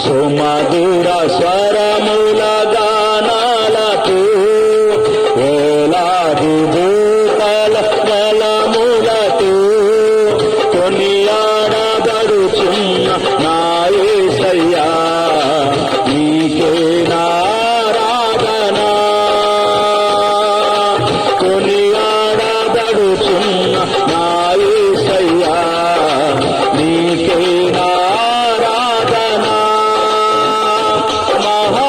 సుమధుర స్వరముల గానాలతో వేలాది దూతల గలములతో కొనియాడబడుచున్న నా యేసయ్యా నీకే నారాధన కొనియాడబడుచున్న నా యేసయ్యా నీకే నారాధన మహా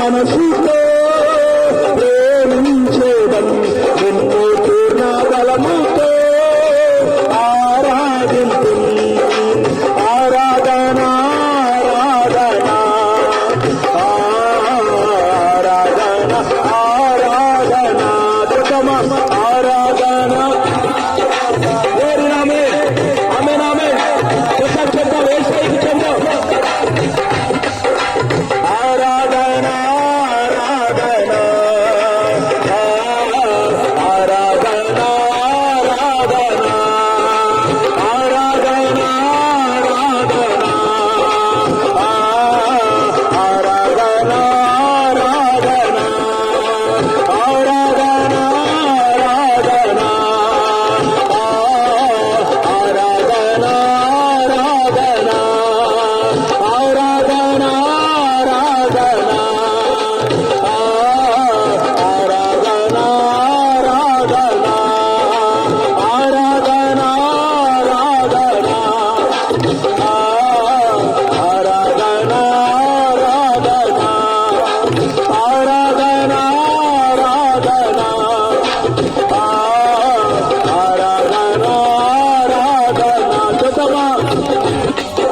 మనసుతో ప్రేమించేదన్ నిన్ను పూర్ణ బలముతో ఆరాధింతు ఆరాధన ఆరాధన ఆరాధన ఆరాధన ప్రథమ ఆరాధన నామే ఆమె నామే చెత్త వేసేకి చెందో ఆరాధన ఆరాధన ఆరాధన ఆరాధన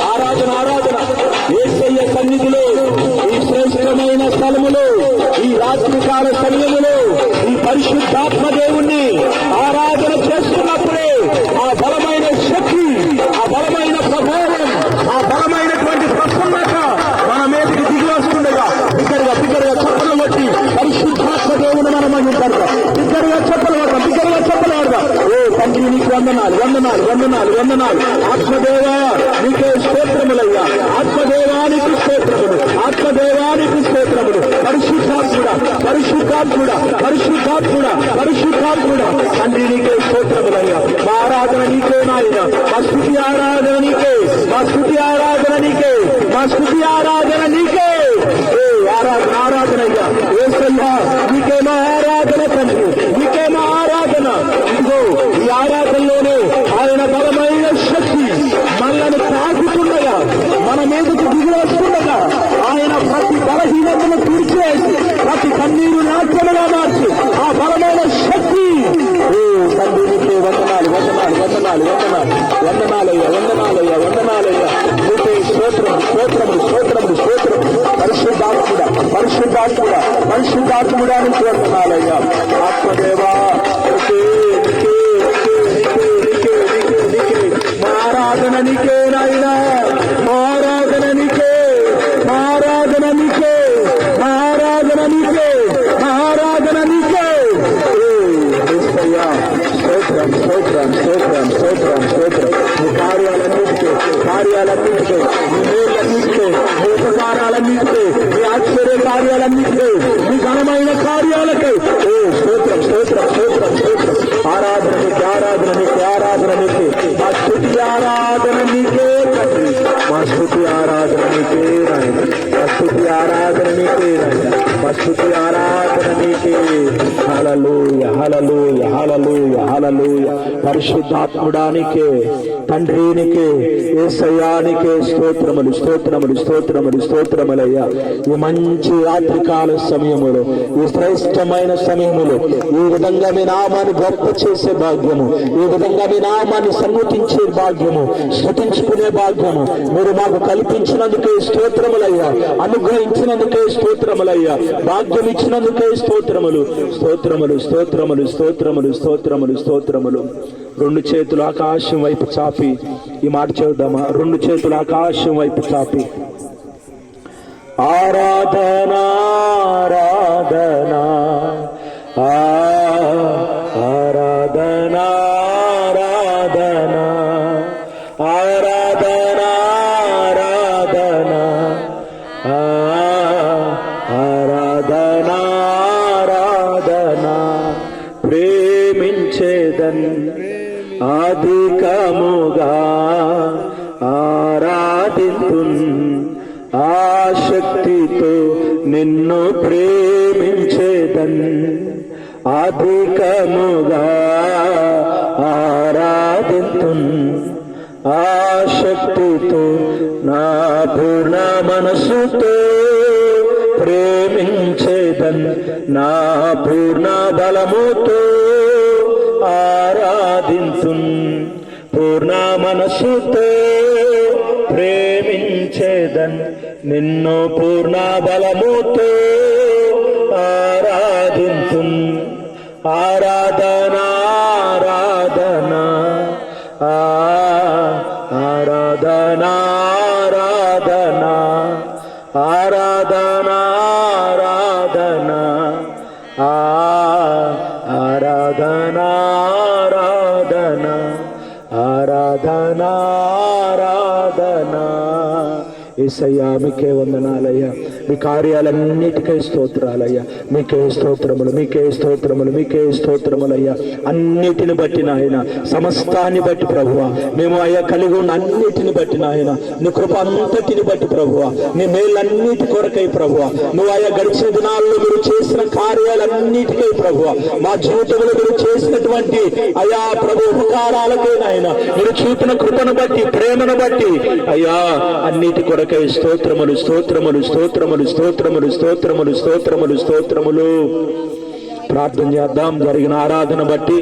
ఆరాధన ఆరాధన యేసయ్య సన్నిధిలో ఈ శ్రేష్టమైన స్థలములో ఈ రాత్రికాల సమయములో ఈ పరిశుద్ధాత్మ దేవుణ్ణి ఆరాధన చేస్తున్నప్పుడే ఆ బలమైన శక్తి, ఆ బలమైన ప్రభావం, ఆ బలమైనటువంటి ప్రసన్నత మన మీదకి దిగి వస్తుండగా బిగ్గరగా చప్పలు కొట్టి పరిశుద్ధాత్మ దేవుని మనం అంటారు. బిగ్గరగా చప్పలు పడదాం. ఓ తండ్రి నీకు వందనాలు వందనాలు వందనాలు వందనాలు. ఆత్మదేవా నీకే స్తోత్రములయ్యా. ఆత్మదేవానికి స్తోత్రములు, ఆత్మదేవానికి స్తోత్రములు. పరిశుద్ధాత్ముడా పరిశుద్ధాత్ముడా పరిశుద్ధాత్ముడా పరిశుద్ధాత్ముడా తండ్రి నీకే స్తోత్రములయ్యా. మా ఆరాధన నీకే నాయన, మా స్తుతి ఆరాధన నీకే, మా స్తుతి ఆరాధన నీకే, మా స్తుతి ఆరాధన నీకే. ఏ ఆరాధన ఆరాధనయ్యా యేసయ్యా నీకే మా ఆరాధన తండ్రి, నీకే మా ఆరాధన. ఇదిగో ఈ ఆరాధనలోనే ఆయన బలమైన శక్తి మనల్ని తాకుతుండగా, మన మీదకు దిగి వస్తుండగా ఆయన ప్రతి బలహీనతను తీర్చేసి ప్రతి కన్నీరు నాట్యముగా మార్చి ఆ బలమైన శక్తి. ఓ తండ్రి నీకే వందనాలు వందనాలు వందనాలు వందనాలు వందనాలయ్యా వందనాలయ్యా వందనాలయ్యా. నీకే స్తోత్రము స్తోత్రములు స్తోత్రములు స్తోత్రము. పరిశుద్ధాత్ముడా పరిశుద్ధాత్ముడా పరిశుద్ధాత్ముడా నీకు వందనాలయ్యా. ఆత్మదేవా మా ఆరాధన నీకే నాయనా, మా ఆరాధన నీకే, మా ఆరాధన నీకే, మా ఆరాధన నీకే, మా ఆరాధన నీకే. స్తోత్రం స్తోత్రం స్తోత్రం స్తోత్రం స్తోత్రం. నీ కార్యాలన్నిటికే కార్యాలన్నిటికే, నీ మేలన్నిటికే, నీ ఉపకారాలన్నిటికే, నీ ఆశ్చర్య కార్యాలన్నిటికే, నీ ఘనమైన కార్యాలకే ఓ స్తోత్రం స్తోత్రం స్తోత్రం స్తోత్రం. ఆరాధన నీకే ఆరాధన నీకే ఆరాధన నీకే. మా స్తుతి ఆరాధన నీకే తండ్రి, మా స్తుతి ఆరాధన నీకే నాయన, మా స్తుతి ఆరాధన నీకే నాయన, మా స్తుతి ఆరాధన నీకే. హల్లెలూయా హల్లెలూయా హల్లెలూయా హల్లెలూయా. పరిశుద్ధాత్ముడానికే తండ్రినికే యేసయ్యానికే స్తోత్రములు స్తోత్రములు స్తోత్రములు స్తోత్రములయ్యా. ఈ మంచి రాత్రికాల సమయములో, ఈ శ్రేష్టమైన సమయములో ఈ విధంగా మీ నామాన్ని గొప్ప చేసే భాగ్యము, ఈ విధంగా మీ నామాన్ని సన్నుతించే భాగ్యము, స్తుతించుకునే భాగ్యము మీరు మాకు కల్పించినందుకే స్తోత్రములయ్యా. అనుగ్రహించినందుకే స్తోత్రములయ్యా. భాగ్యం ఇచ్చినందుకే స్తోత్రములు స్తోత్రములు స్తోత్రములు స్తోత్రములు స్తోత్రములు స్తోత్రములు. రెండు చేతులు ఆకాశం వైపు చాపి ఈ మాట చూద్దామా? రెండు చేతులు ఆకాశం వైపు చాపి ఆరాధన ఆరాధన ఆరాధన ఆరాధన ఆరాధన ఆరాధన ఆరాధన ఆరాధన. ప్రేమించేదన్ అధికముగా ఆరాధితున్, ఆశక్తితో నిన్ను ప్రేమించేదన్ అధికముగా ఆరాధితున్, ఆశక్తితో నా పూర్ణ మనసుతో ప్రేమించేదన్. ప్రేమించేదన్ నా పూర్ణ బలముతో ఆరాధింతున్ పూర్ణ మనసుతో ప్రేమించేదన్ నిన్ను పూర్ణ బలముతో ఆరాధింతున్ ఆరాధనా ఆరాధనా ఆరాధనా ఆరాధనా ఆరాధనా ఆరాధనా ఆరాధనా ఆరాధనా ఆరాధనా యేసయ్యా మీకే వందనాలయ్యా, మీ కార్యాలన్నిటికై స్తోత్రాలయ్యా, మీకే స్తోత్రములు మీకే స్తోత్రములు మీకే స్తోత్రములయ్యా. అన్నిటిని బట్టి నాయన, సమస్తాన్ని బట్టి ప్రభువా, మేము అయ్యా కలిగి ఉన్న అన్నిటిని బట్టి నాయన, నీ కృప అంతటిని బట్టి ప్రభువా, నీ మేలన్నిటి కొరకై ప్రభువా, నువ్వు అయ్యా గడిచిన దినాల్లో మీరు చేసిన కార్యాలన్నిటికై ప్రభువా, మా జీవితంలో మీరు చేసినటువంటి అయ్యా ప్రభు ఉపకారాలకై నాయన, మీరు చూపిన కృపను బట్టి ప్రేమను బట్టి అయ్యా అన్నిటి కొరకై స్తోత్రములు స్తోత్రములు స్తోత్రములు స్తోత్రములు స్తోత్రములు స్తోత్రములు స్తోత్రములు. ప్రార్థన చేద్దాం జరిగిన ఆరాధన బట్టి.